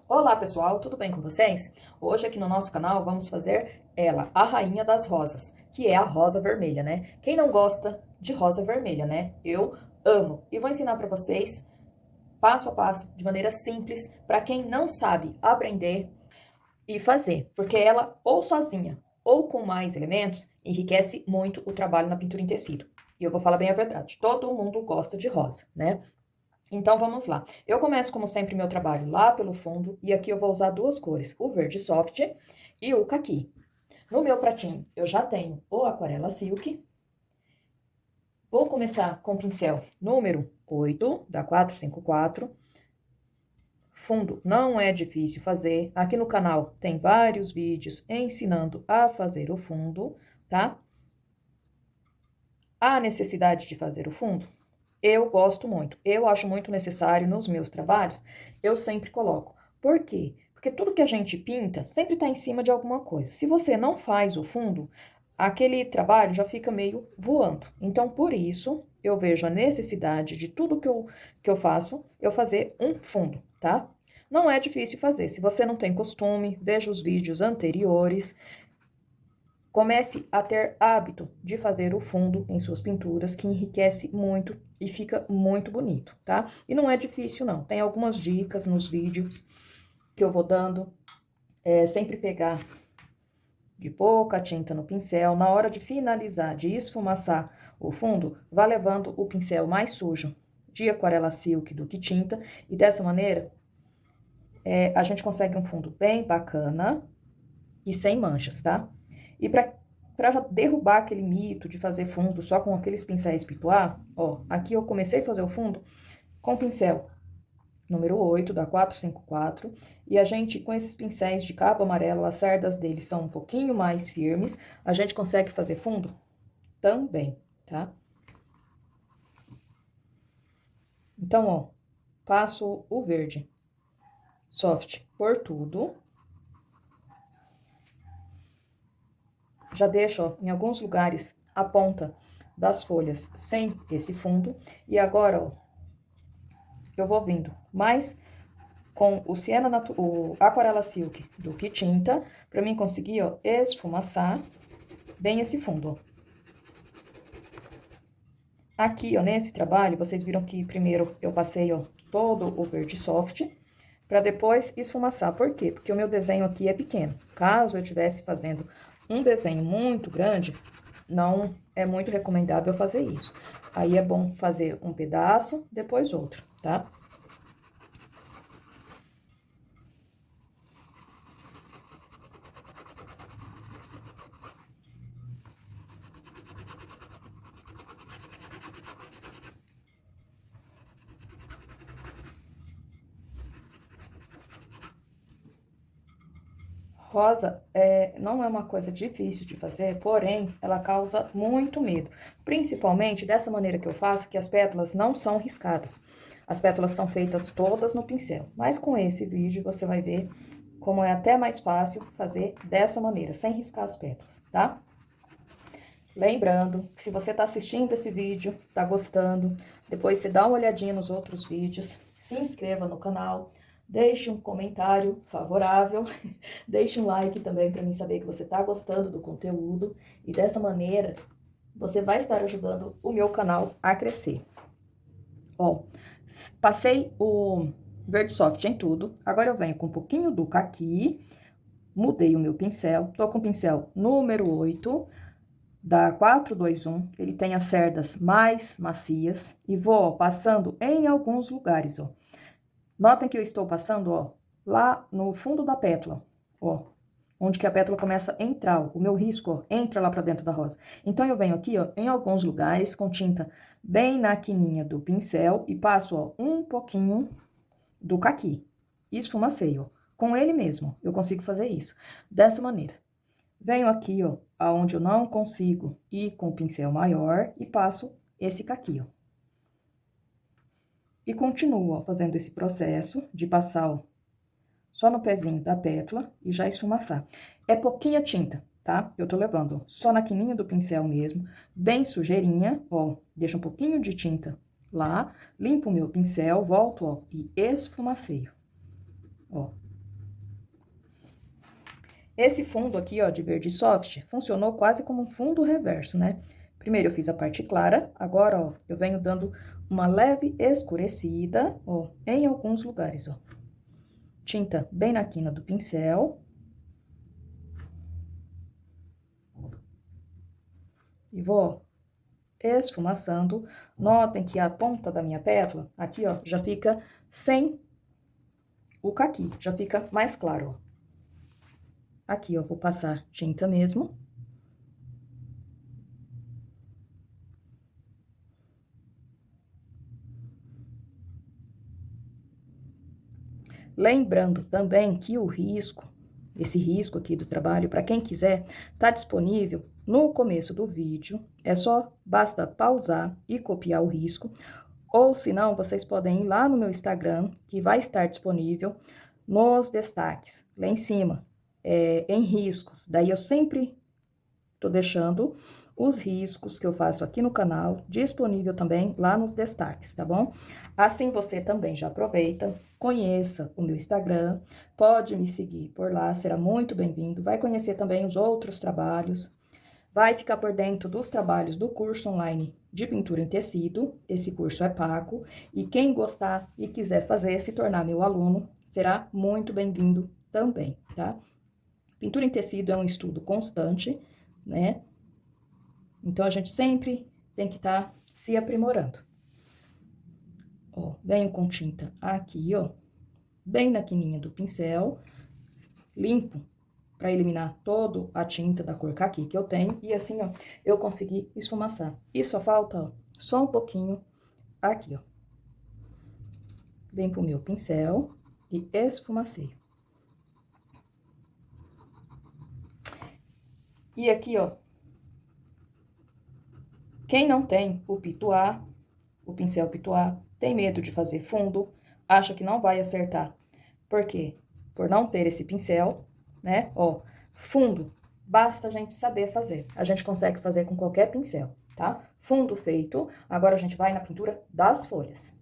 Olá pessoal, tudo bem com vocês? Hoje aqui no nosso canal vamos fazer ela, a rainha das rosas, que é a rosa vermelha, né? Quem não gosta de rosa vermelha, né? Eu amo. E vou ensinar para vocês passo a passo, de maneira simples, para quem não sabe aprender e fazer. Porque ela, ou sozinha, ou com mais elementos, enriquece muito o trabalho na pintura em tecido. E eu vou falar bem a verdade, todo mundo gosta de rosa, né? Então, vamos lá. Eu começo, como sempre, meu trabalho lá pelo fundo, e aqui eu vou usar duas cores, o verde soft e o caqui. No meu pratinho, eu já tenho o aquarela silk. Vou começar com o pincel número 8, da 454. Fundo não é difícil fazer. Aqui no canal tem vários vídeos ensinando a fazer o fundo, tá? A necessidade de fazer o fundo eu gosto muito, eu acho muito necessário nos meus trabalhos, eu sempre coloco. Por quê? Porque tudo que a gente pinta sempre está em cima de alguma coisa. Se você não faz o fundo, aquele trabalho já fica meio voando. Então, por isso, eu vejo a necessidade de tudo que eu faço, eu fazer um fundo, tá? Não é difícil fazer. Se você não tem costume, veja os vídeos anteriores. Comece a ter hábito de fazer o fundo em suas pinturas, que enriquece muito e fica muito bonito, tá? E não é difícil, não. Tem algumas dicas nos vídeos que eu vou dando. Sempre pegar de pouca tinta no pincel. Na hora de finalizar, de esfumaçar o fundo, vá levando o pincel mais sujo de aquarela silk do que tinta. E dessa maneira, a gente consegue um fundo bem bacana e sem manchas, tá? E para derrubar aquele mito de fazer fundo só com aqueles pincéis pituá, ó, aqui eu comecei a fazer o fundo com o pincel número 8, da 454, e a gente, com esses pincéis de cabo amarelo, as cerdas deles são um pouquinho mais firmes, a gente consegue fazer fundo também, tá? Então, ó, passo o verde soft por tudo. Já deixo, ó, em alguns lugares a ponta das folhas sem esse fundo. E agora, ó, eu vou vindo mais com o o Aquarela Silk do que tinta, pra mim conseguir, ó, esfumaçar bem esse fundo, ó. Aqui, ó, nesse trabalho, vocês viram que primeiro eu passei, ó, todo o verde soft, pra depois esfumaçar. Por quê? Porque o meu desenho aqui é pequeno. Caso eu estivesse fazendo um desenho muito grande, não é muito recomendável fazer isso. Aí é bom fazer um pedaço, depois outro, tá? Rosa não é uma coisa difícil de fazer, porém, ela causa muito medo. Principalmente dessa maneira que eu faço, que as pétalas não são riscadas. As pétalas são feitas todas no pincel. Mas com esse vídeo, você vai ver como é até mais fácil fazer dessa maneira, sem riscar as pétalas, tá? Lembrando que se você tá assistindo esse vídeo, tá gostando, depois você dá uma olhadinha nos outros vídeos, se inscreva no canal, deixe um comentário favorável, deixe um like também para mim saber que você tá gostando do conteúdo e dessa maneira você vai estar ajudando o meu canal a crescer. Ó, passei o verde soft em tudo, agora eu venho com um pouquinho do caqui, mudei o meu pincel, tô com o pincel número 8, da 421, ele tem as cerdas mais macias e vou, ó, passando em alguns lugares, ó. Notem que eu estou passando, ó, lá no fundo da pétala, ó, onde que a pétala começa a entrar, ó, o meu risco, ó, entra lá pra dentro da rosa. Então, eu venho aqui, ó, em alguns lugares com tinta bem na quininha do pincel e passo, ó, um pouquinho do caqui. Esfumacei, ó, com ele mesmo, eu consigo fazer isso, dessa maneira. Venho aqui, ó, aonde eu não consigo ir com o pincel maior e passo esse caqui, ó. E continuo, ó, fazendo esse processo de passar, ó, só no pezinho da pétala e já esfumaçar. É pouquinha tinta, tá? Eu tô levando, ó, só na quininha do pincel mesmo, bem sujeirinha, ó, deixa um pouquinho de tinta lá, limpo o meu pincel, volto, ó, e esfumaceio, ó. Esse fundo aqui, ó, de verde soft, funcionou quase como um fundo reverso, né? Primeiro eu fiz a parte clara, agora, ó, eu venho dando uma leve escurecida, ó, em alguns lugares, ó. Tinta bem na quina do pincel. E vou esfumaçando. Notem que a ponta da minha pétala, aqui, ó, já fica sem o caqui, já fica mais claro, ó. Aqui, ó, vou passar tinta mesmo. Lembrando também que o risco, esse risco aqui do trabalho, para quem quiser, tá disponível no começo do vídeo. Basta pausar e copiar o risco. Ou, se não, vocês podem ir lá no meu Instagram, que vai estar disponível nos destaques, lá em cima, em riscos. Daí, eu sempre tô deixando os riscos que eu faço aqui no canal, disponível também lá nos destaques, tá bom? Assim, você também já aproveita, conheça o meu Instagram, pode me seguir por lá, será muito bem-vindo. Vai conhecer também os outros trabalhos, vai ficar por dentro dos trabalhos do curso online de pintura em tecido. Esse curso é pago e quem gostar e quiser fazer, se tornar meu aluno, será muito bem-vindo também, tá? Pintura em tecido é um estudo constante, né? Então, a gente sempre tem que estar se aprimorando. Ó, venho com tinta aqui, ó, bem na quininha do pincel, limpo para eliminar toda a tinta da cor caqui que eu tenho. E assim, ó, eu consegui esfumaçar. E só falta, ó, só um pouquinho aqui, ó. Limpo o meu pincel e esfumacei. E aqui, ó, quem não tem o pituá, o pincel pituá, tem medo de fazer fundo, acha que não vai acertar. Por quê? Por não ter esse pincel, né? Ó, fundo, basta a gente saber fazer. A gente consegue fazer com qualquer pincel, tá? Fundo feito, agora a gente vai na pintura das folhas.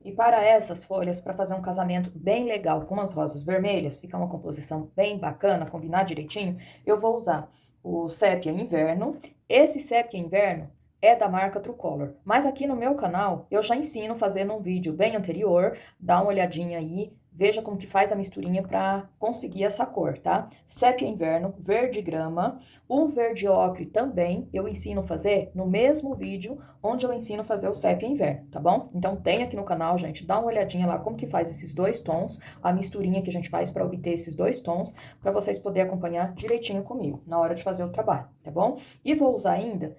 E para essas folhas, para fazer um casamento bem legal com as rosas vermelhas, ficar uma composição bem bacana, combinar direitinho, eu vou usar o Sépia Inverno. Esse Sépia Inverno é da marca Trucolor, mas aqui no meu canal eu já ensino fazendo um vídeo bem anterior, dá uma olhadinha aí, veja como que faz a misturinha para conseguir essa cor, tá? Sépia Inverno, verde grama, o verde ocre também eu ensino a fazer no mesmo vídeo onde eu ensino a fazer o Sépia Inverno, tá bom? Então tem aqui no canal, gente, dá uma olhadinha lá como que faz esses dois tons, a misturinha que a gente faz para obter esses dois tons, para vocês poderem acompanhar direitinho comigo na hora de fazer o trabalho, tá bom? E vou usar ainda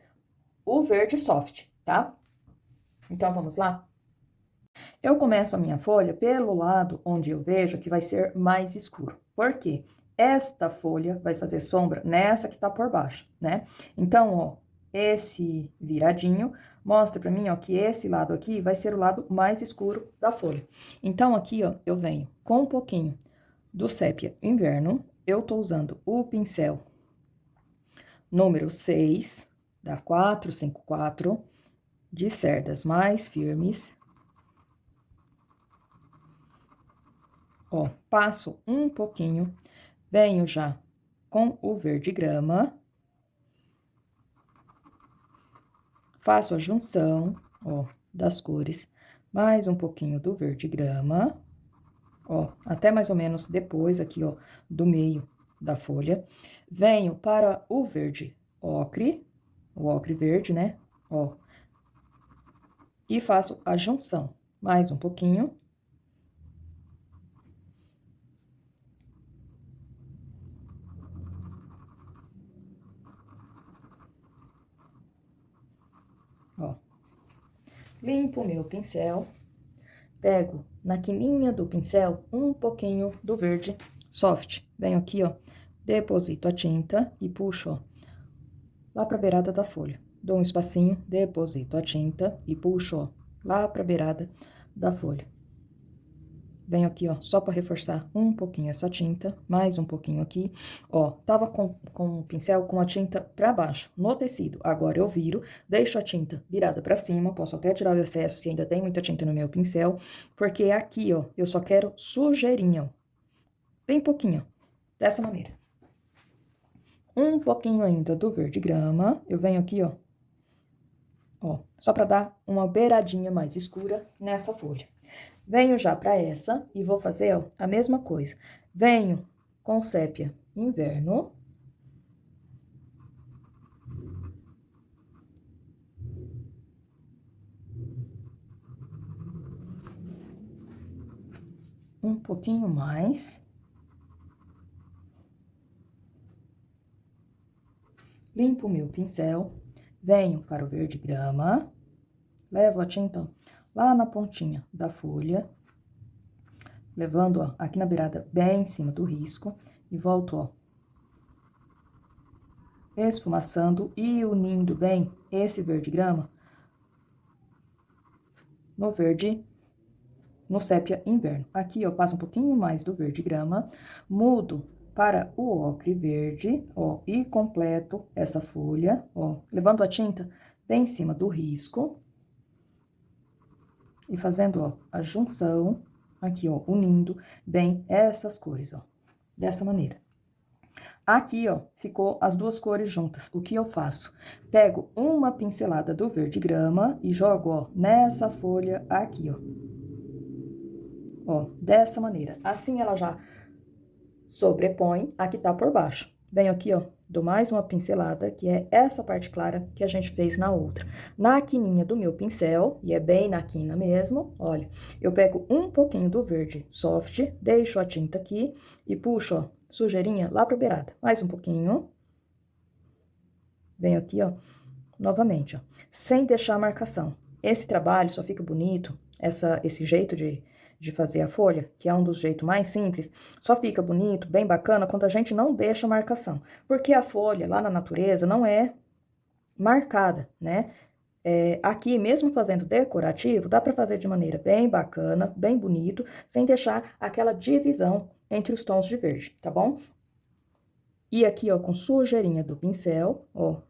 o verde soft, tá? Então, vamos lá? Eu começo a minha folha pelo lado onde eu vejo que vai ser mais escuro. Por quê? Esta folha vai fazer sombra nessa que tá por baixo, né? Então, ó, esse viradinho mostra pra mim, ó, que esse lado aqui vai ser o lado mais escuro da folha. Então, aqui, ó, eu venho com um pouquinho do Sépia Inverno, eu tô usando o pincel número 6, da 454, de cerdas mais firmes. Ó, passo um pouquinho, venho já com o verde grama, faço a junção, ó, das cores, mais um pouquinho do verde grama, ó, até mais ou menos depois aqui, ó, do meio da folha. Venho para o verde ocre, o ocre verde, né, ó, e faço a junção, mais um pouquinho. Ó, limpo o meu pincel, pego na quininha do pincel um pouquinho do verde soft. Venho aqui, ó, deposito a tinta e puxo, ó, lá pra beirada da folha. Dou um espacinho, deposito a tinta e puxo, ó, lá pra beirada da folha. Venho aqui, ó, só pra reforçar um pouquinho essa tinta, mais um pouquinho aqui. Ó, tava com o pincel com a tinta pra baixo, no tecido. Agora eu viro, deixo a tinta virada pra cima, posso até tirar o excesso se ainda tem muita tinta no meu pincel, porque aqui, ó, eu só quero sujeirinha, ó, bem pouquinho, dessa maneira. um pouquinho ainda do verde grama. Eu venho aqui, ó, só pra dar uma beiradinha mais escura nessa folha. Venho já pra essa e vou fazer, ó, a mesma coisa. Venho com sépia inverno. Um pouquinho mais. Limpo o meu pincel, venho para o verde grama, levo a tinta lá na pontinha da folha, levando, ó, aqui na beirada bem em cima do risco, e volto, ó, esfumaçando e unindo bem esse verde grama no verde, no sépia inverno. Aqui eu passo um pouquinho mais do verde grama, mudo para o ocre verde, ó, e completo essa folha, ó, levando a tinta bem em cima do risco. E fazendo, ó, a junção, aqui, ó, unindo bem essas cores, ó, dessa maneira. Aqui, ó, ficou as duas cores juntas. O que eu faço? Pego uma pincelada do verde grama e jogo, ó, nessa folha aqui, ó. Ó, dessa maneira. Assim, ela já sobrepõe a que tá por baixo. Venho aqui, ó, dou mais uma pincelada, que é essa parte clara que a gente fez na outra. Na quininha do meu pincel, e é bem na quina mesmo, olha, eu pego um pouquinho do verde soft, deixo a tinta aqui e puxo, ó, sujeirinha lá pra beirada. Mais um pouquinho. Venho aqui, ó, novamente, ó, sem deixar a marcação. Esse trabalho só fica bonito, esse jeito de fazer a folha, que é um dos jeitos mais simples, só fica bonito, bem bacana, quando a gente não deixa marcação. Porque a folha, lá na natureza, não é marcada, né? Aqui, mesmo fazendo decorativo, dá pra fazer de maneira bem bacana, bem bonito, sem deixar aquela divisão entre os tons de verde, tá bom? E aqui, ó, com sujeirinha do pincel, ó,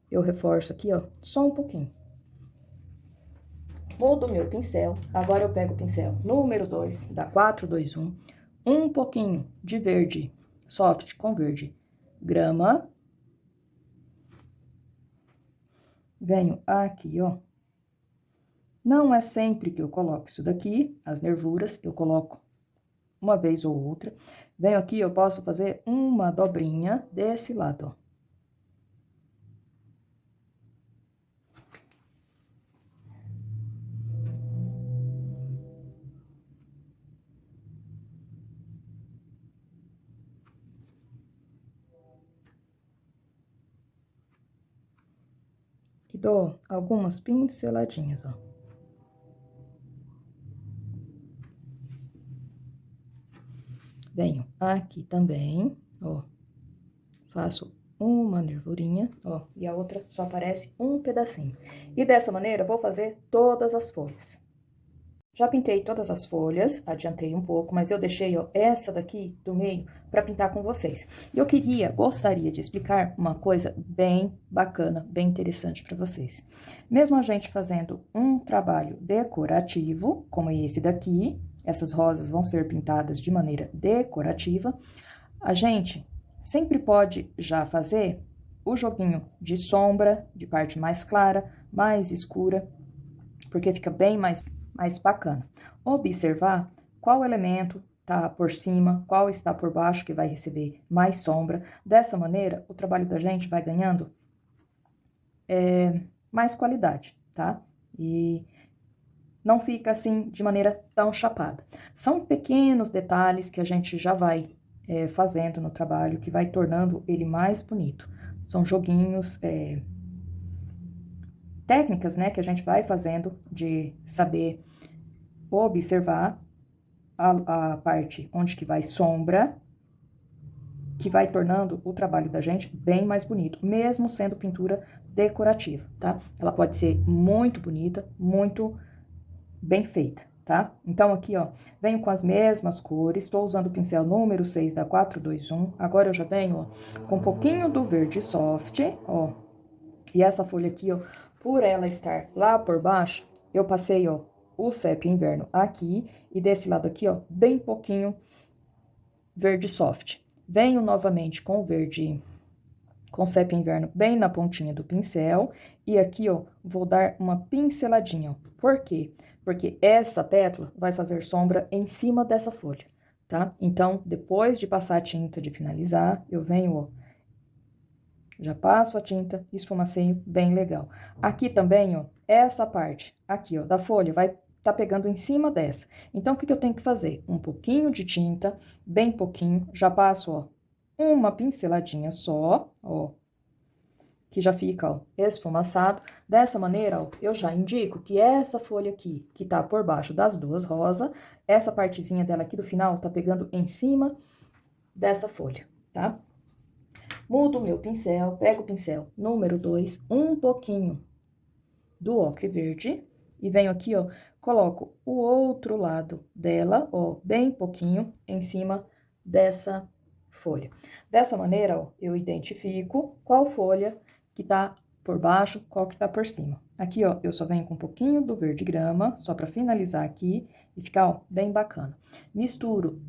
eu reforço aqui, ó, só um pouquinho. Mudo o meu pincel, agora eu pego o pincel número 2, da 421, um pouquinho de verde soft com verde grama. Venho aqui, ó. Não é sempre que eu coloco isso daqui, as nervuras, eu coloco uma vez ou outra. Venho aqui, eu posso fazer uma dobrinha desse lado, ó. E dou algumas pinceladinhas, ó. Venho aqui também, ó, faço uma nervurinha, ó, e a outra só aparece um pedacinho. E dessa maneira, vou fazer todas as folhas. Já pintei todas as folhas, adiantei um pouco, mas eu deixei, ó, essa daqui do meio para pintar com vocês. E eu gostaria de explicar uma coisa bem bacana, bem interessante para vocês. Mesmo a gente fazendo um trabalho decorativo, como esse daqui, essas rosas vão ser pintadas de maneira decorativa, a gente sempre pode já fazer o joguinho de sombra, de parte mais clara, mais escura, porque fica bem mais bacana. Observar qual elemento tá por cima, qual está por baixo, que vai receber mais sombra. Dessa maneira, o trabalho da gente vai ganhando mais qualidade, tá? E não fica assim de maneira tão chapada. São pequenos detalhes que a gente já vai fazendo no trabalho, que vai tornando ele mais bonito. São joguinhos, técnicas, né, que a gente vai fazendo de saber observar a parte onde que vai sombra, que vai tornando o trabalho da gente bem mais bonito, mesmo sendo pintura decorativa, tá? Ela pode ser muito bonita, muito bem feita, tá? Então, aqui, ó, venho com as mesmas cores, tô usando o pincel número 6 da 421, agora eu já venho, ó, com um pouquinho do verde soft, ó, e essa folha aqui, ó, por ela estar lá por baixo, eu passei, ó, o sépia inverno aqui, e desse lado aqui, ó, bem pouquinho verde soft. Venho novamente com o verde com sépia inverno bem na pontinha do pincel. E aqui, ó, vou dar uma pinceladinha, ó. Por quê? Porque essa pétala vai fazer sombra em cima dessa folha, tá? Então, depois de passar a tinta, de finalizar, eu venho, ó, já passo a tinta, esfumaceio bem legal. Aqui também, ó, essa parte aqui, ó, da folha vai tá pegando em cima dessa. Então, o que que eu tenho que fazer? Um pouquinho de tinta, bem pouquinho, já passo, ó, uma pinceladinha só, ó, que já fica, ó, esfumaçado. Dessa maneira, ó, eu já indico que essa folha aqui, que tá por baixo das duas rosas, essa partezinha dela aqui do final tá pegando em cima dessa folha, tá? Mudo o meu pincel, pego o pincel número 2, um pouquinho do ocre verde, e venho aqui, ó, coloco o outro lado dela, ó, bem pouquinho, em cima dessa folha. Dessa maneira, ó, eu identifico qual folha que tá por baixo, qual que tá por cima. Aqui, ó, eu só venho com um pouquinho do verde grama, só pra finalizar aqui, e ficar, ó, bem bacana. Misturo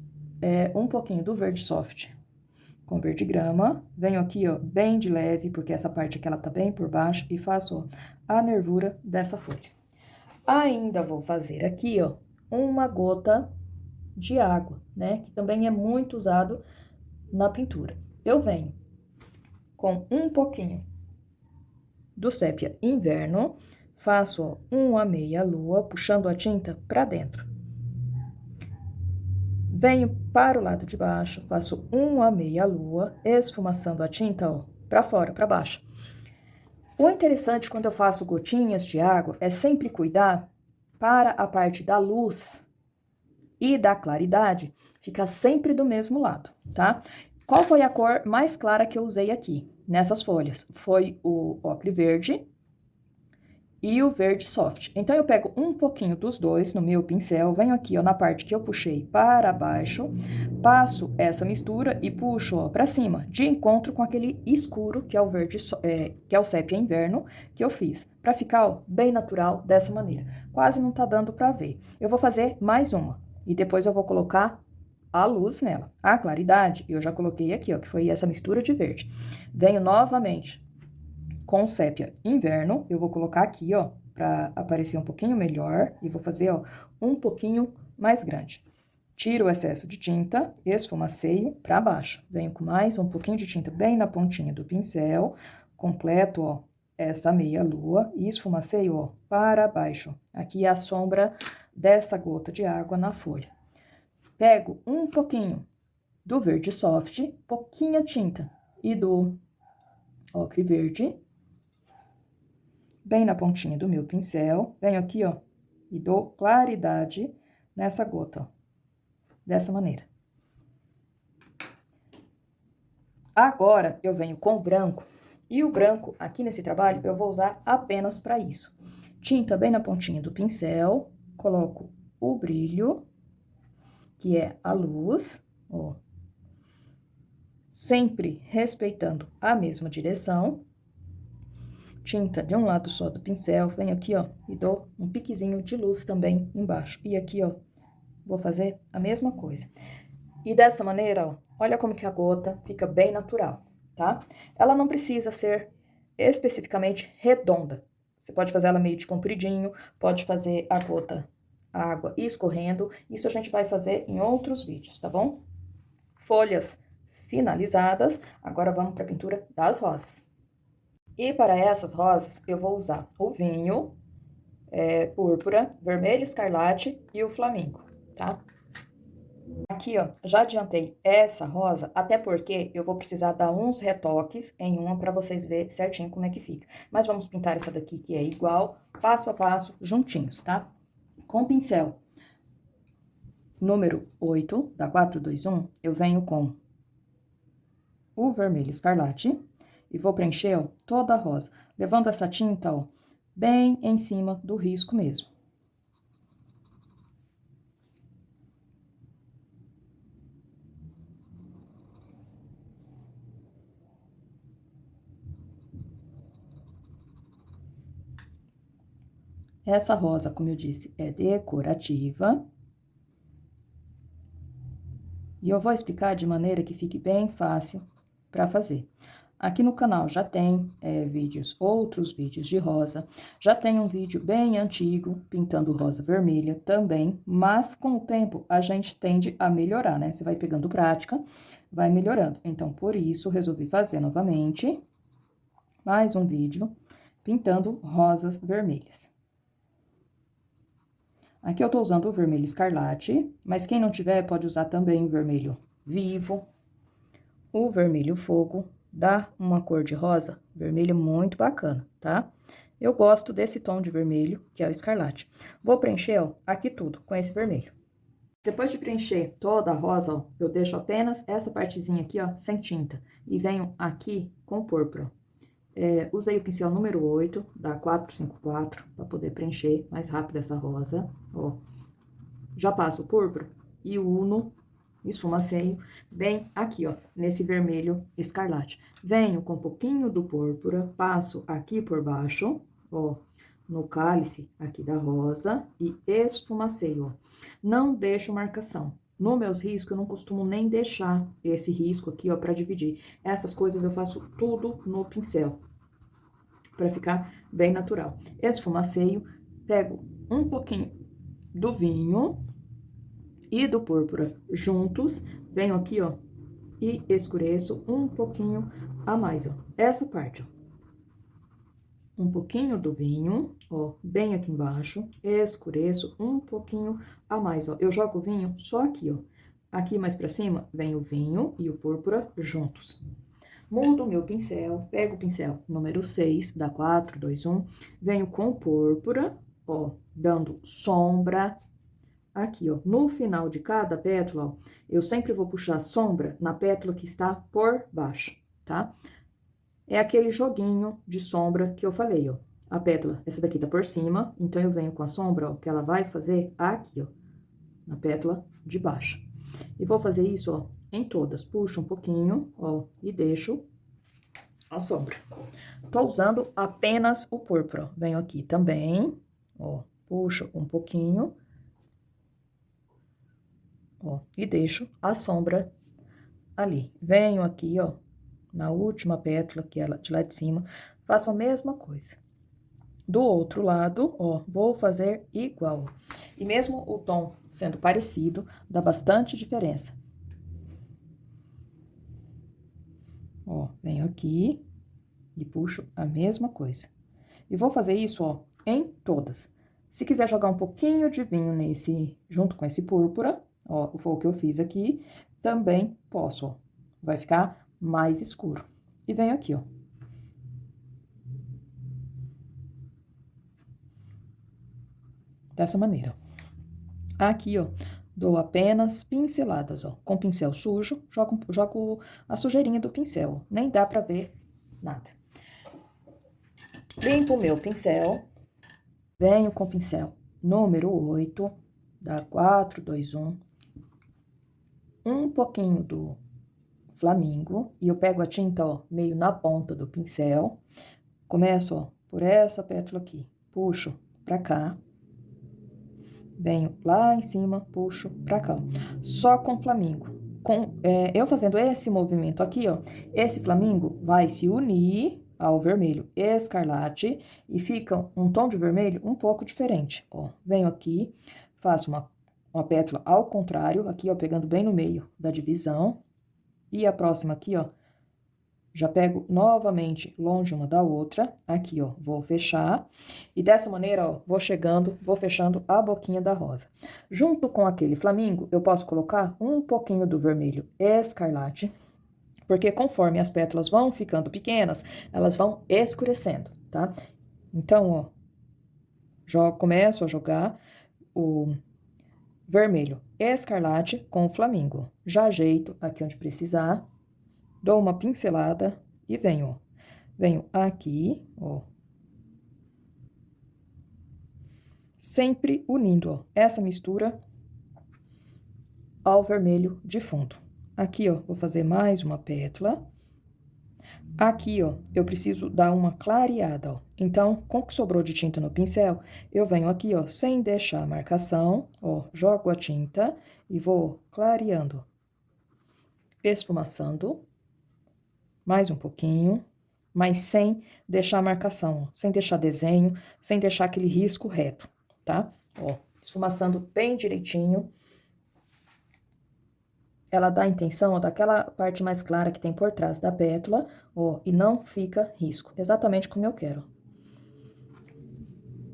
um pouquinho do verde soft com verde grama, venho aqui, ó, bem de leve, porque essa parte aqui, ela tá bem por baixo, e faço, ó, a nervura dessa folha. Ainda vou fazer aqui, ó, uma gota de água, né, que também é muito usado na pintura. Eu venho com um pouquinho do sépia inverno, faço, ó, uma meia-lua, puxando a tinta pra dentro. Venho para o lado de baixo, faço uma meia-lua, esfumaçando a tinta, ó, pra fora, pra baixo. O interessante quando eu faço gotinhas de água é sempre cuidar para a parte da luz e da claridade ficar sempre do mesmo lado, tá? Qual foi a cor mais clara que eu usei aqui nessas folhas? Foi o ocre verde e o verde soft. Então, eu pego um pouquinho dos dois no meu pincel, venho aqui, ó, na parte que eu puxei para baixo, passo essa mistura e puxo, ó, pra cima, de encontro com aquele escuro, que é o verde, que é o sépia inverno, que eu fiz, pra ficar, ó, bem natural dessa maneira. Quase não tá dando pra ver. Eu vou fazer mais uma, e depois eu vou colocar a luz nela. A claridade, eu já coloquei aqui, ó, que foi essa mistura de verde. Venho novamente com sépia inverno, eu vou colocar aqui, ó, pra aparecer um pouquinho melhor, e vou fazer, ó, um pouquinho mais grande. Tiro o excesso de tinta, esfumaceio pra baixo. Venho com mais um pouquinho de tinta bem na pontinha do pincel, completo, ó, essa meia-lua, e esfumaceio, ó, para baixo. Aqui é a sombra dessa gota de água na folha. Pego um pouquinho do verde soft, pouquinha tinta, e do ocre verde, bem na pontinha do meu pincel, venho aqui, ó, e dou claridade nessa gota, ó, dessa maneira. Agora, eu venho com o branco, e o branco, aqui nesse trabalho, eu vou usar apenas para isso. Tinta bem na pontinha do pincel, coloco o brilho, que é a luz, ó, sempre respeitando a mesma direção. Tinta de um lado só do pincel, venho aqui, ó, e dou um piquezinho de luz também embaixo. E aqui, ó, vou fazer a mesma coisa. E dessa maneira, ó, olha como que a gota fica bem natural, tá? Ela não precisa ser especificamente redonda. Você pode fazer ela meio de compridinho, pode fazer a gota, a água escorrendo. Isso a gente vai fazer em outros vídeos, tá bom? Folhas finalizadas, agora vamos para a pintura das rosas. E para essas rosas, eu vou usar o vinho, púrpura, vermelho escarlate e o flamingo, tá? Aqui, ó, já adiantei essa rosa, até porque eu vou precisar dar uns retoques em uma pra vocês verem certinho como é que fica. Mas vamos pintar essa daqui que é igual, passo a passo, juntinhos, tá? Com o pincel número 8, da 421, eu venho com o vermelho escarlate e vou preencher, ó, toda a rosa, levando essa tinta, ó, bem em cima do risco mesmo. Essa rosa, como eu disse, é decorativa. E eu vou explicar de maneira que fique bem fácil para fazer. Aqui no canal já tem outros vídeos de rosa, já tem um vídeo bem antigo, pintando rosa vermelha também, mas com o tempo a gente tende a melhorar, né? Você vai pegando prática, vai melhorando. Então, por isso, resolvi fazer novamente mais um vídeo pintando rosas vermelhas. Aqui eu tô usando o vermelho escarlate, mas quem não tiver pode usar também o vermelho vivo, o vermelho fogo, dá uma cor de rosa vermelho muito bacana, tá? Eu gosto desse tom de vermelho, que é o escarlate. Vou preencher, ó, aqui tudo com esse vermelho. Depois de preencher toda a rosa, ó, eu deixo apenas essa partezinha aqui, ó, sem tinta. E venho aqui com púrpura. Usei o pincel número 8, da 454, para poder preencher mais rápido essa rosa, ó. Já passo o púrpura e uno, esfumaceio, bem aqui, ó, nesse vermelho escarlate. Venho com um pouquinho do púrpura, passo aqui por baixo, ó, no cálice aqui da rosa e esfumaceio, ó. Não deixo marcação. Nos meus riscos, eu não costumo nem deixar esse risco aqui, ó, pra dividir. Essas coisas eu faço tudo no pincel, pra ficar bem natural. Esfumaceio, pego um pouquinho do vinho e do púrpura juntos, venho aqui, ó, e escureço um pouquinho a mais, ó, essa parte, ó. Um pouquinho do vinho, ó, bem aqui embaixo, escureço um pouquinho a mais, ó. Eu jogo o vinho só aqui, ó. Aqui mais pra cima, vem o vinho e o púrpura juntos. Mudo o meu pincel, pego o pincel número 6, da 4, 2, 1, venho com púrpura, ó, dando sombra. Aqui, ó, no final de cada pétala, ó, eu sempre vou puxar sombra na pétala que está por baixo, tá? É aquele joguinho de sombra que eu falei, ó. A pétala, essa daqui tá por cima, então eu venho com a sombra, ó, que ela vai fazer aqui, ó, na pétala de baixo. E vou fazer isso, ó, em todas. Puxo um pouquinho, ó, e deixo a sombra. Tô usando apenas o púrpura, ó. Venho aqui também, ó, puxo um pouquinho, ó, e deixo a sombra ali. Venho aqui, ó, na última pétala, que é de lá de cima, faço a mesma coisa. Do outro lado, ó, vou fazer igual. E mesmo o tom sendo parecido, dá bastante diferença. Ó, venho aqui e puxo a mesma coisa. E vou fazer isso, ó, em todas. Se quiser jogar um pouquinho de vinho junto com esse púrpura, ó, foi o que eu fiz aqui, também posso, ó. Vai ficar mais escuro. E venho aqui, ó. Dessa maneira. Aqui, ó, dou apenas pinceladas, ó. Com pincel sujo, jogo a sujeirinha do pincel. Nem dá pra ver nada. Limpo o meu pincel. Venho com o pincel número 8, da 4, 2, 1. Um pouquinho do flamingo. E eu pego a tinta, ó, meio na ponta do pincel. Começo, ó, por essa pétala aqui. Puxo pra cá. Venho lá em cima, puxo pra cá, ó. Só com flamingo. Eu fazendo esse movimento aqui, ó, esse flamingo vai se unir ao vermelho escarlate e fica um tom de vermelho um pouco diferente, ó. Venho aqui, faço uma pétala ao contrário, aqui, ó, pegando bem no meio da divisão. E a próxima aqui, ó, já pego novamente longe uma da outra, aqui, ó, vou fechar. E dessa maneira, ó, vou fechando a boquinha da rosa. Junto com aquele flamingo, eu posso colocar um pouquinho do vermelho escarlate, porque conforme as pétalas vão ficando pequenas, elas vão escurecendo, tá? Então, ó, começo a jogar o vermelho escarlate com o flamingo. Já ajeito aqui onde precisar. Dou uma pincelada e venho, ó. Venho aqui, ó. Sempre unindo, ó, essa mistura ao vermelho de fundo. Aqui, ó, vou fazer mais uma pétala. Aqui, ó, eu preciso dar uma clareada, ó. Então, com o que sobrou de tinta no pincel, eu venho aqui, ó, sem deixar a marcação, ó, jogo a tinta e vou clareando, esfumaçando. Mais um pouquinho, mas sem deixar marcação, ó, sem deixar desenho, sem deixar aquele risco reto, tá? Ó, esfumaçando bem direitinho. Ela dá a intenção, ó, daquela parte mais clara que tem por trás da pétala, ó, e não fica risco, exatamente como eu quero.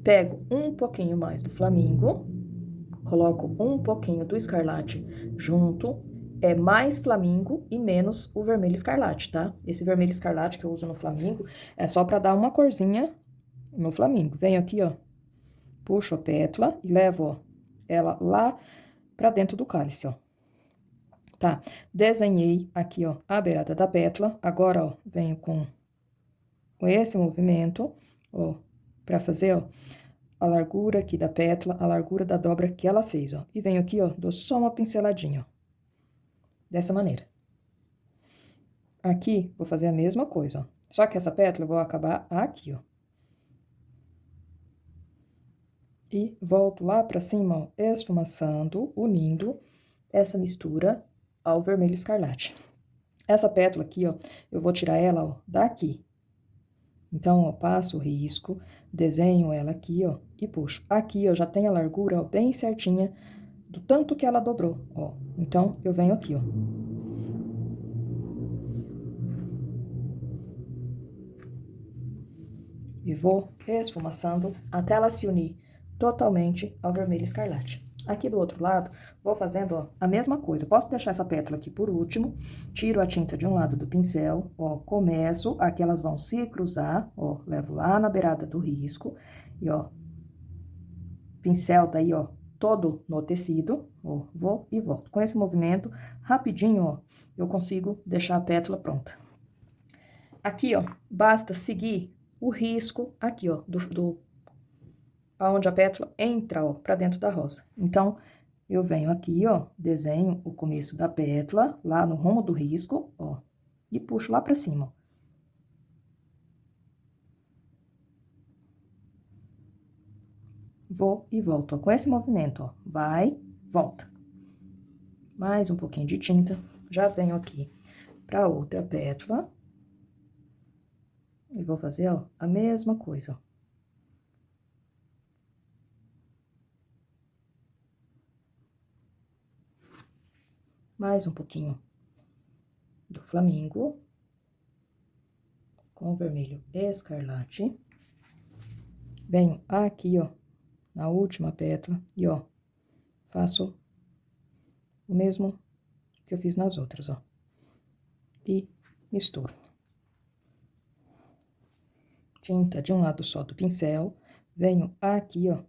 Pego um pouquinho mais do flamingo, coloco um pouquinho do escarlate junto, é mais flamingo e menos o vermelho escarlate, tá? Esse vermelho escarlate que eu uso no flamingo é só pra dar uma corzinha no flamingo. Venho aqui, ó, puxo a pétala e levo, ó, ela lá pra dentro do cálice, ó. Tá, desenhei aqui, ó, a beirada da pétala. Agora, ó, venho com esse movimento, ó, pra fazer, ó, a largura aqui da pétala, a largura da dobra que ela fez, ó. E venho aqui, ó, dou só uma pinceladinha, ó, dessa maneira. Aqui, vou fazer a mesma coisa, ó. Só que essa pétala eu vou acabar aqui, ó. E volto lá pra cima, ó, esfumaçando, unindo essa mistura ao vermelho escarlate. Essa pétala aqui, ó, eu vou tirar ela, ó, daqui. Então, ó, passo o risco, desenho ela aqui, ó, e puxo. Aqui, ó, já tem a largura, ó, bem certinha do tanto que ela dobrou, ó. Então, eu venho aqui, ó. E vou esfumaçando até ela se unir totalmente ao vermelho escarlate. Aqui do outro lado, vou fazendo, ó, a mesma coisa. Posso deixar essa pétala aqui por último, tiro a tinta de um lado do pincel, ó, começo, aqui elas vão se cruzar, ó, levo lá na beirada do risco, e, ó, pincel daí, ó, todo no tecido, ó, vou e volto. Com esse movimento, rapidinho, ó, eu consigo deixar a pétala pronta. Aqui, ó, basta seguir o risco aqui, ó, aonde a pétala entra, ó, pra dentro da rosa. Então, eu venho aqui, ó, desenho o começo da pétala, lá no rumo do risco, ó, e puxo lá pra cima, ó. Vou e volto, ó, com esse movimento, ó, vai, volta. Mais um pouquinho de tinta, já venho aqui pra outra pétala. E vou fazer, ó, a mesma coisa, ó. Mais um pouquinho do flamingo. Com o vermelho escarlate. Venho aqui, ó, na última pétala e, ó, faço o mesmo que eu fiz nas outras, ó. E misturo. Tinta de um lado só do pincel, venho aqui, ó,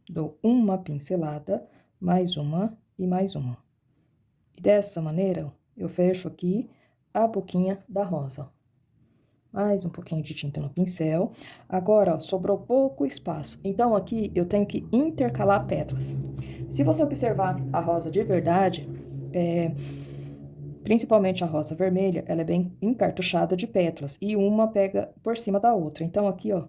dou uma pincelada, mais uma e mais uma. E dessa maneira, ó, eu fecho aqui a boquinha da rosa, ó. Mais um pouquinho de tinta no pincel. Agora, ó, sobrou pouco espaço. Então, aqui eu tenho que intercalar pétalas. Se você observar a rosa de verdade, principalmente a rosa vermelha, ela é bem encartuchada de pétalas. E uma pega por cima da outra. Então, aqui, ó,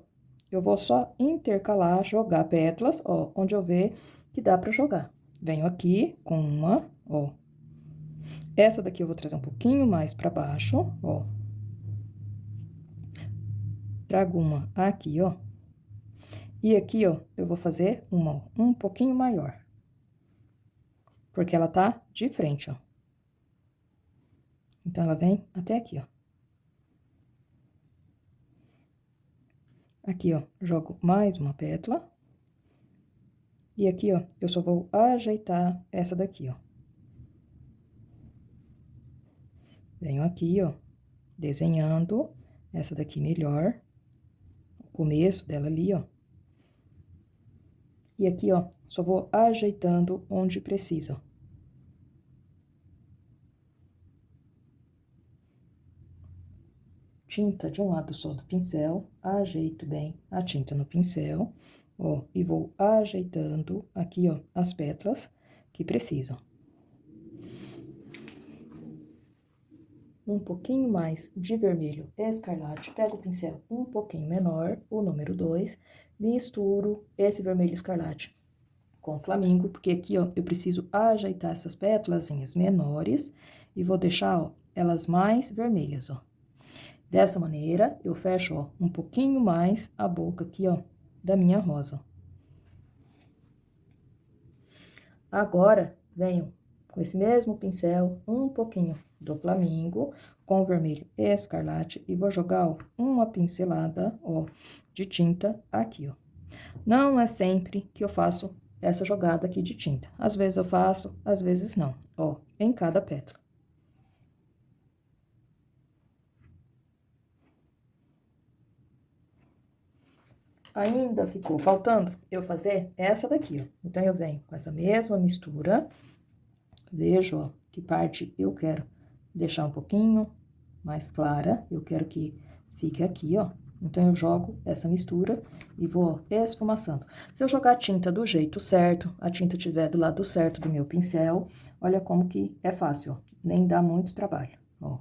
eu vou só intercalar, jogar pétalas, ó, onde eu ver que dá pra jogar. Venho aqui com uma, ó. Essa daqui eu vou trazer um pouquinho mais pra baixo, ó. Trago uma aqui, ó. E aqui, ó, eu vou fazer uma, ó, um pouquinho maior. Porque ela tá de frente, ó. Então, ela vem até aqui, ó. Aqui, ó, jogo mais uma pétala. E aqui, ó, eu só vou ajeitar essa daqui, ó. Venho aqui, ó, desenhando essa daqui melhor. O começo dela ali, ó. E aqui, ó, só vou ajeitando onde precisa, ó. Tinta de um lado só do pincel, ajeito bem a tinta no pincel, ó, e vou ajeitando aqui, ó, as pétalas que precisam. Um pouquinho mais de vermelho escarlate, pego o pincel um pouquinho menor, o número 2, misturo esse vermelho escarlate com o flamingo, porque aqui, ó, eu preciso ajeitar essas pétalazinhas menores e vou deixar, ó, elas mais vermelhas, ó. Dessa maneira, eu fecho, ó, um pouquinho mais a boca aqui, ó, da minha rosa. Agora, venho com esse mesmo pincel, um pouquinho do flamingo com o vermelho escarlate e vou jogar, ó, uma pincelada, ó, de tinta aqui, ó. Não é sempre que eu faço essa jogada aqui de tinta. Às vezes eu faço, às vezes não, ó, em cada pétala. Ainda ficou faltando eu fazer essa daqui, ó. Então, eu venho com essa mesma mistura, vejo, ó, que parte eu quero deixar um pouquinho mais clara, eu quero que fique aqui, ó. Então, eu jogo essa mistura e vou esfumaçando. Se eu jogar a tinta do jeito certo, a tinta tiver do lado certo do meu pincel, olha como que é fácil, ó. Nem dá muito trabalho, ó.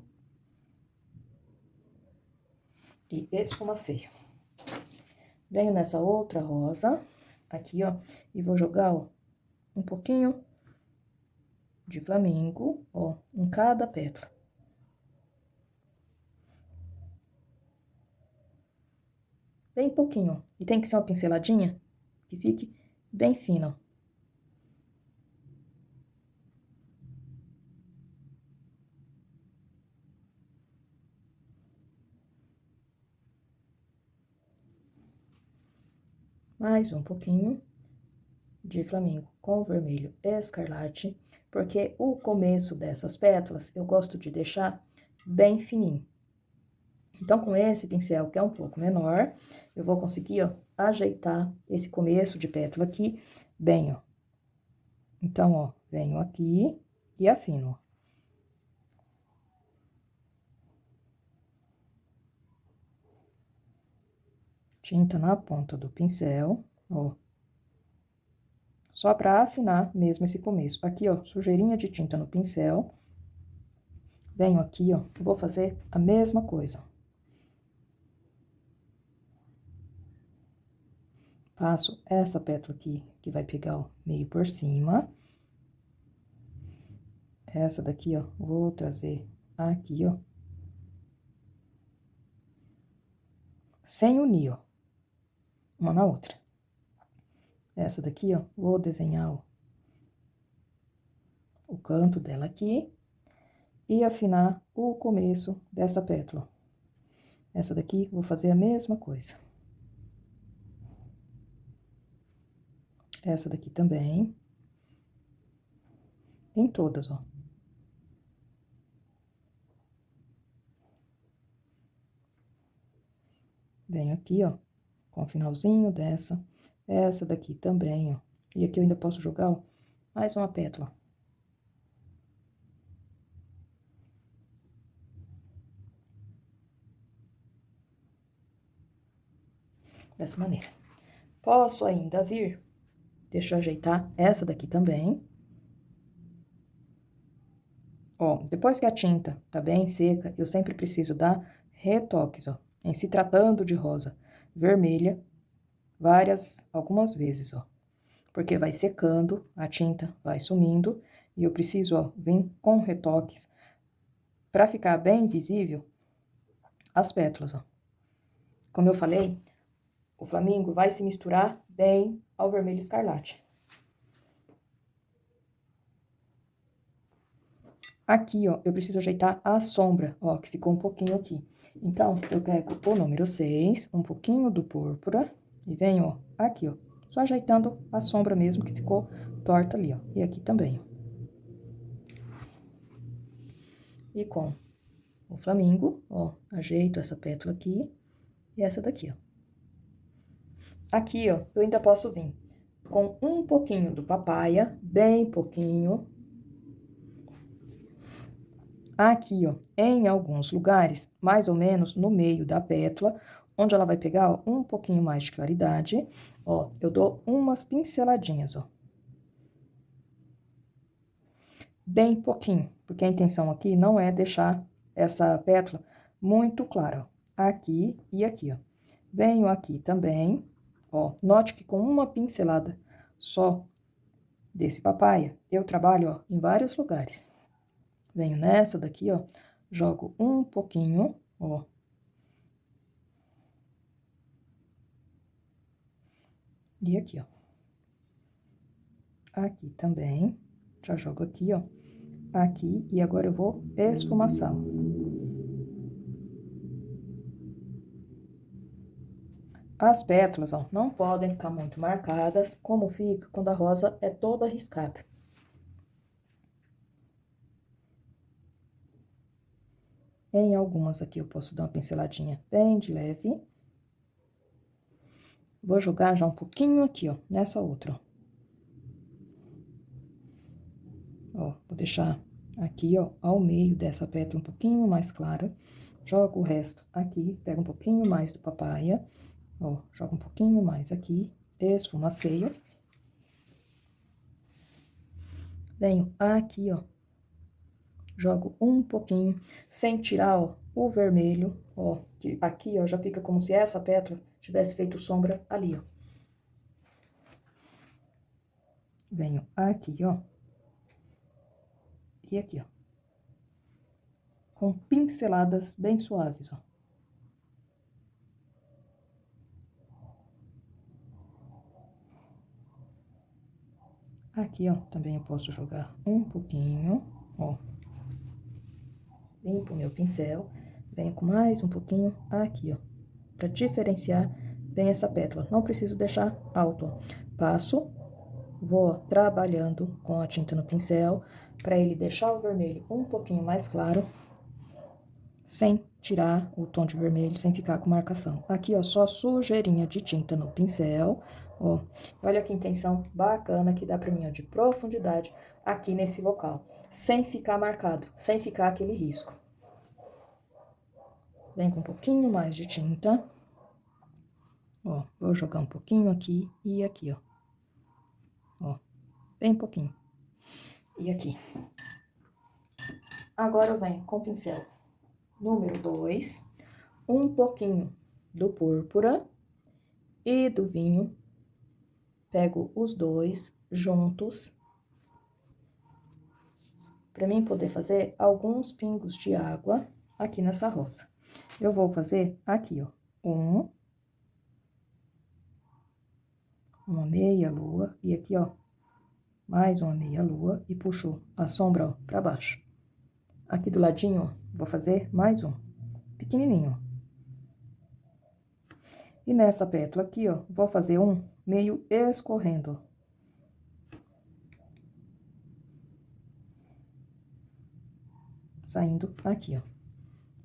E esfumaceio. Venho nessa outra rosa, aqui, ó, e vou jogar, ó, um pouquinho de flamingo, ó, em cada pétala. Bem pouquinho, ó. E tem que ser uma pinceladinha que fique bem fina, ó. Mais um pouquinho de flamingo com vermelho escarlate, porque o começo dessas pétalas eu gosto de deixar bem fininho. Então, com esse pincel, que é um pouco menor, eu vou conseguir, ó, ajeitar esse começo de pétala aqui bem, ó. Então, ó, venho aqui e afino, ó. Tinta na ponta do pincel, ó. Só pra afinar mesmo esse começo. Aqui, ó, sujeirinha de tinta no pincel. Venho aqui, ó, vou fazer a mesma coisa. Passo essa pétala aqui, que vai pegar, ó, meio por cima. Essa daqui, ó, vou trazer aqui, ó. Sem unir, ó, uma na outra. Essa daqui, ó, vou desenhar, ó, o canto dela aqui e afinar o começo dessa pétala. Essa daqui, vou fazer a mesma coisa. Essa daqui também. Em todas, ó. Venho aqui, ó, com o finalzinho dessa. Essa daqui também, ó. E aqui eu ainda posso jogar, ó, mais uma pétala. Dessa maneira. Posso ainda vir, deixa eu ajeitar essa daqui também. Ó, depois que a tinta tá bem seca, eu sempre preciso dar retoques, ó. Em se tratando de rosa vermelha, algumas vezes, ó. Porque vai secando, a tinta vai sumindo, e eu preciso, ó, vir com retoques pra ficar bem visível as pétalas, ó. Como eu falei, o flamingo vai se misturar bem ao vermelho escarlate. Aqui, ó, eu preciso ajeitar a sombra, ó, que ficou um pouquinho aqui. Então, eu pego o número 6, um pouquinho do púrpura, e venho, ó, aqui, ó, só ajeitando a sombra mesmo, que ficou torta ali, ó. E aqui também, ó. E com o flamingo, ó, ajeito essa pétala aqui e essa daqui, ó. Aqui, ó, eu ainda posso vir com um pouquinho do papaya, bem pouquinho. Aqui, ó, em alguns lugares, mais ou menos no meio da pétala, onde ela vai pegar, ó, um pouquinho mais de claridade, ó, eu dou umas pinceladinhas, ó. Bem pouquinho, porque a intenção aqui não é deixar essa pétala muito clara, ó. Aqui e aqui, ó. Venho aqui também, ó, note que com uma pincelada só desse papaya, eu trabalho, ó, em vários lugares. Venho nessa daqui, ó, jogo um pouquinho, ó, E aqui, ó. Aqui também, já jogo aqui, ó. Aqui, e agora eu vou esfumaçar, ó. As pétalas, ó, não podem ficar muito marcadas, como fica quando a rosa é toda riscada. Em algumas aqui eu posso dar uma pinceladinha bem de leve. Vou jogar já um pouquinho aqui, ó, nessa outra, ó. Ó, vou deixar aqui, ó, ao meio dessa pétala um pouquinho mais clara. Jogo o resto aqui, pego um pouquinho mais do papaya, ó, jogo um pouquinho mais aqui, esfumaceio. Venho aqui, ó, jogo um pouquinho, sem tirar, ó, o vermelho, ó, que aqui, ó, já fica como se essa pétala tivesse feito sombra ali, ó. Venho aqui, ó, e aqui, ó, com pinceladas bem suaves, ó. Aqui, ó, também eu posso jogar um pouquinho, ó. Limpo meu pincel, venho com mais um pouquinho aqui, ó, pra diferenciar bem essa pétala. Não preciso deixar alto, ó. Passo, vou trabalhando com a tinta no pincel, pra ele deixar o vermelho um pouquinho mais claro, sem tirar o tom de vermelho, sem ficar com marcação. Aqui, ó, só sujeirinha de tinta no pincel, ó. Olha que intenção bacana que dá pra mim, ó, de profundidade aqui nesse local, sem ficar marcado, sem ficar aquele risco. Vem com um pouquinho mais de tinta, ó, vou jogar um pouquinho aqui e aqui, ó, bem pouquinho. E aqui. Agora eu venho com o pincel número 2, um pouquinho do púrpura e do vinho. Pego os dois juntos, para mim poder fazer alguns pingos de água aqui nessa rosa. Eu vou fazer aqui, ó, uma meia lua, e aqui, ó, mais uma meia lua, e puxo a sombra, ó, pra baixo. Aqui do ladinho, ó, vou fazer mais um, pequenininho. E nessa pétala aqui, ó, vou fazer um meio escorrendo, ó. Saindo aqui, ó.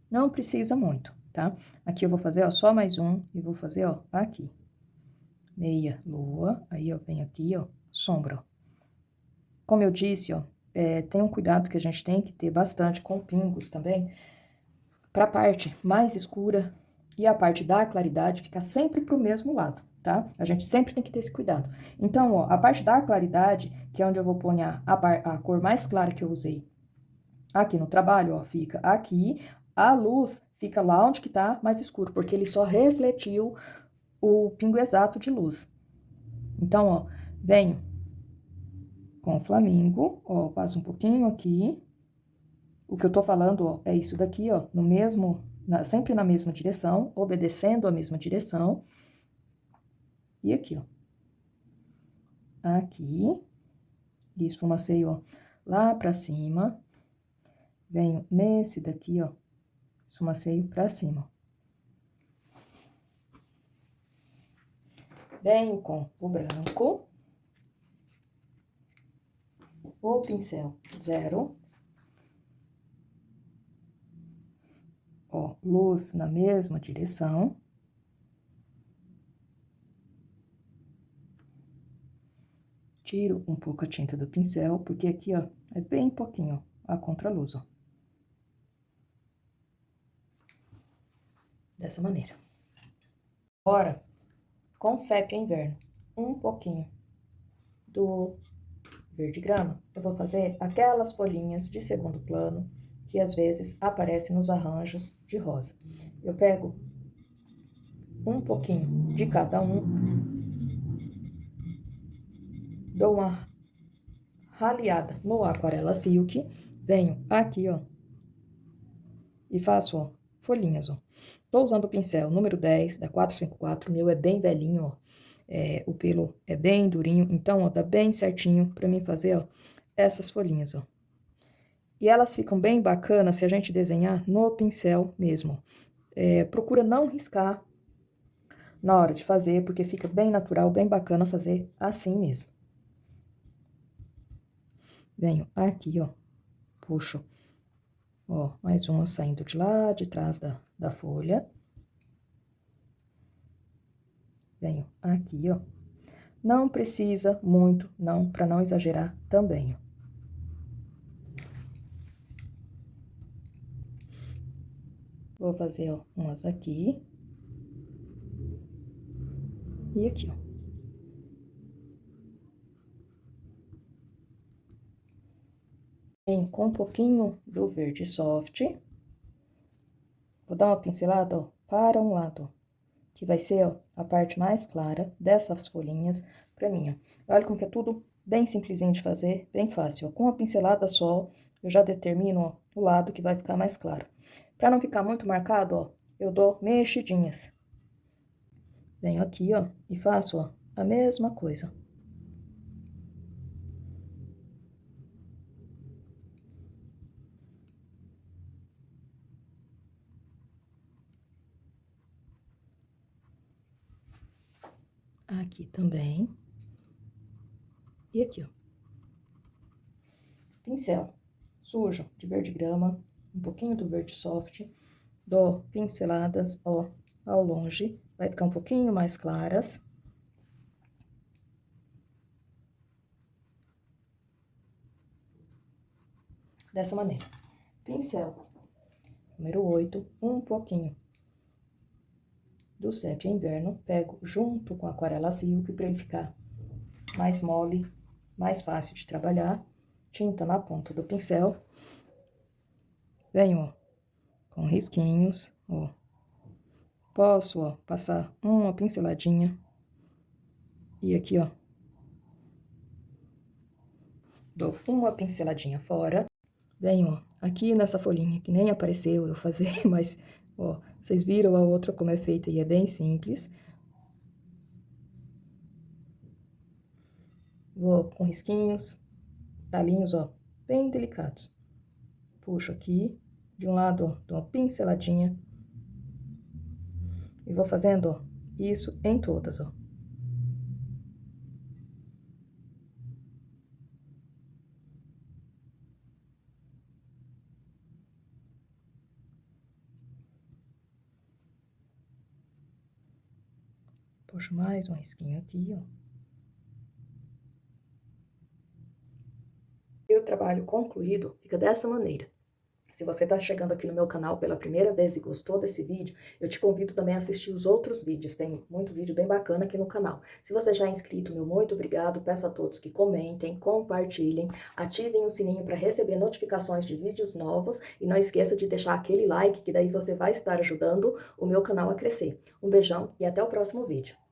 Não precisa muito, tá? Aqui eu vou fazer, ó, só mais um, e vou fazer, ó, aqui. Meia lua, aí eu venho aqui, ó, sombra, ó. Como eu disse, ó, tem um cuidado que a gente tem que ter bastante com pingos também, pra parte mais escura e a parte da claridade ficar sempre pro mesmo lado, tá? A gente sempre tem que ter esse cuidado. Então, ó, a parte da claridade, que é onde eu vou pôr a cor mais clara que eu usei aqui no trabalho, ó, fica aqui, a luz fica lá onde que tá mais escuro, porque ele só refletiu o pingo exato de luz. Então, ó, venho com o flamingo, ó, passo um pouquinho aqui. O que eu tô falando, ó, é isso daqui, ó, no mesmo, sempre na mesma direção, obedecendo a mesma direção. E aqui, ó. Aqui. E esfumaceio, ó, lá pra cima. Venho nesse daqui, ó, esfumaceio pra cima. Venho com o branco. O pincel 0. Ó, luz na mesma direção. Tiro um pouco a tinta do pincel, porque aqui, ó, é bem pouquinho a contraluz, ó. Dessa maneira. Agora, com sépia inverno, um pouquinho do verde grama, eu vou fazer aquelas folhinhas de segundo plano que às vezes aparecem nos arranjos de rosa. Eu pego um pouquinho de cada um, dou uma raleada no Aquarela Silk, venho aqui, ó, e faço, ó, folhinhas, ó. Tô usando o pincel número 10 da 454, o meu é bem velhinho, ó. o pelo é bem durinho, então, ó, dá bem certinho pra mim fazer, ó, essas folhinhas, ó. E elas ficam bem bacanas se a gente desenhar no pincel mesmo. Procura não riscar na hora de fazer, porque fica bem natural, bem bacana fazer assim mesmo. Venho aqui, ó, puxo, ó, mais uma saindo de lá, de trás da folha. Venho aqui, ó. Não precisa muito, não, pra não exagerar também, ó. Vou fazer, ó, umas aqui. E aqui, ó. Venho com um pouquinho do verde soft. Vou dar uma pincelada, ó, para um lado, ó, que vai ser, ó, a parte mais clara dessas folhinhas pra mim, ó. Olha como que é tudo bem simplesinho de fazer, bem fácil, ó. Com uma pincelada só, eu já determino, ó, o lado que vai ficar mais claro. Pra não ficar muito marcado, ó, eu dou mexidinhas. Venho aqui, ó, e faço, ó, a mesma coisa. Aqui também. E aqui, ó. Pincel sujo de verde grama, um pouquinho do verde soft, dou pinceladas, ó, ao longe, vai ficar um pouquinho mais claras. Dessa maneira. Pincel número 8, um pouquinho do Sépia Inverno, pego junto com a aquarela Silk para ele ficar mais mole, mais fácil de trabalhar. Tinta na ponta do pincel. Venho, ó, com risquinhos, ó. Posso, ó, passar uma pinceladinha. E aqui, ó, dou uma pinceladinha fora. Venho, ó, aqui nessa folhinha, que nem apareceu eu fazer, mas, ó, vocês viram a outra como é feita e é bem simples. Vou com risquinhos, talinhos, ó, bem delicados. Puxo aqui, de um lado, ó, dou uma pinceladinha. E vou fazendo, ó, isso em todas, ó. Puxo mais um risquinho aqui, ó. E o trabalho concluído fica dessa maneira. Se você está chegando aqui no meu canal pela primeira vez e gostou desse vídeo, eu te convido também a assistir os outros vídeos, tem muito vídeo bem bacana aqui no canal. Se você já é inscrito, meu muito obrigado, peço a todos que comentem, compartilhem, ativem o sininho para receber notificações de vídeos novos e não esqueça de deixar aquele like, que daí você vai estar ajudando o meu canal a crescer. Um beijão e até o próximo vídeo.